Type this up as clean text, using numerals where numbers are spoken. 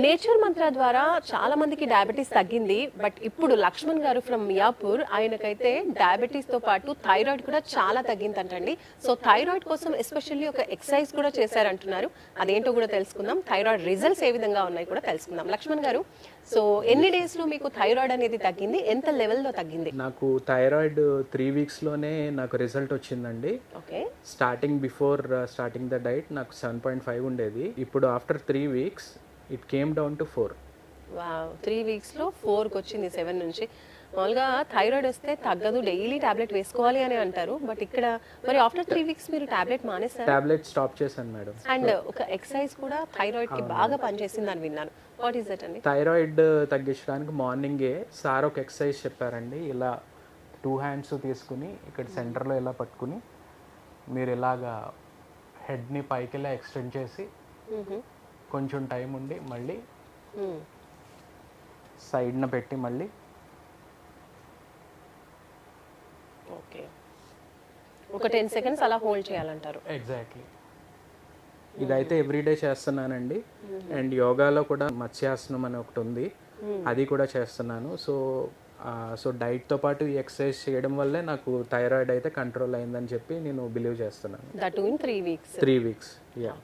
Nature మంత్ర ద్వారా చాలా మందికి డయాబెటీస్ తగ్గింది. బట్ ఇప్పుడు లక్ష్మణ్ గారు ఫ్రమ్ మియాపూర్, ఆయనకైతే డయాబెటీస్ తో పాటు థైరాయిడ్ కూడా చాలా తగ్గిందంటండి. సో థైరాయిడ్ కోసం ఎస్పెషల్లీ ఒక ఎక్సర్సైజ్ కూడా చేశారంటున్నారు. అదేంటో కూడా తెలుసుకుందాం. థైరాయిడ్ రిజల్ట్స్ ఏ విధంగా ఉన్నాయి కూడా తెలుసుకుందాం. లక్ష్మణ్ గారు, సో ఎన్ని డేస్ లో మీకు థైరాయిడ్ అనేది తగ్గింది, ఎంత లెవెల్లో తగ్గింది? నాకు థైరాయిడ్ 3 వీక్స్లోనే నాకు రిజల్ట్ వచ్చిందండి. Okay, before starting the diet నాకు 7.5 ఉండేది. ఇప్పుడు after 3 weeks it came down to 4. Wow, 3 weeks లో 4కి వచ్చింది 7 నుంచి. మామూలుగా థైరాయిడ్ వస్తే తగ్గదు, డైలీ టాబ్లెట్ వేసుకోవాలి అని అంటారు. బట్ ఇక్కడ మరి ఆఫ్టర్ 3 వీక్స్ మీరు టాబ్లెట్ మానేస్తారు. టాబ్లెట్ స్టాప్ చేశాను మేడం. అండ్ ఒక ఎక్సర్సైజ్ కూడా థైరాయిడ్ కి బాగా పనిచేసింది అని విన్నాను. వాట్ ఈస్ దట్ అండి? థైరాయిడ్ తగ్గించడానికి మార్నింగే సార్ ఒక ఎక్సర్సైజ్ చెప్పారండి. ఇలా 2 హ్యాండ్స్ తీసుకుని ఇక్కడ సెంటర్లో ఇలా పట్టుకుని మీరు ఇలాగా హెడ్ని పైకి ఇలా ఎక్స్టెండ్ చేసి కొంచెం టైం ఉండి మళ్ళీ సైడ్న పెట్టి మళ్ళీ ఓకే, ఒక 10 సెకండ్స్ అలా హోల్డ్ చేయాలంటారు. ఎగ్జాక్ట్లీ. ఇదైతే ఎవ్రీడే చేస్తున్నానండి. అండ్ యోగాలో కూడా మత్స్యాసనం అని ఒకటి ఉంది, అది కూడా చేస్తున్నాను. సో డైట్తో పాటు ఈ ఎక్సర్సైజ్ చేయడం వల్లే నాకు థైరాయిడ్ అయితే కంట్రోల్ అయిందని చెప్పి నేను బిలీవ్ చేస్తున్నాను. That in 3 weeks. 3 weeks, yeah.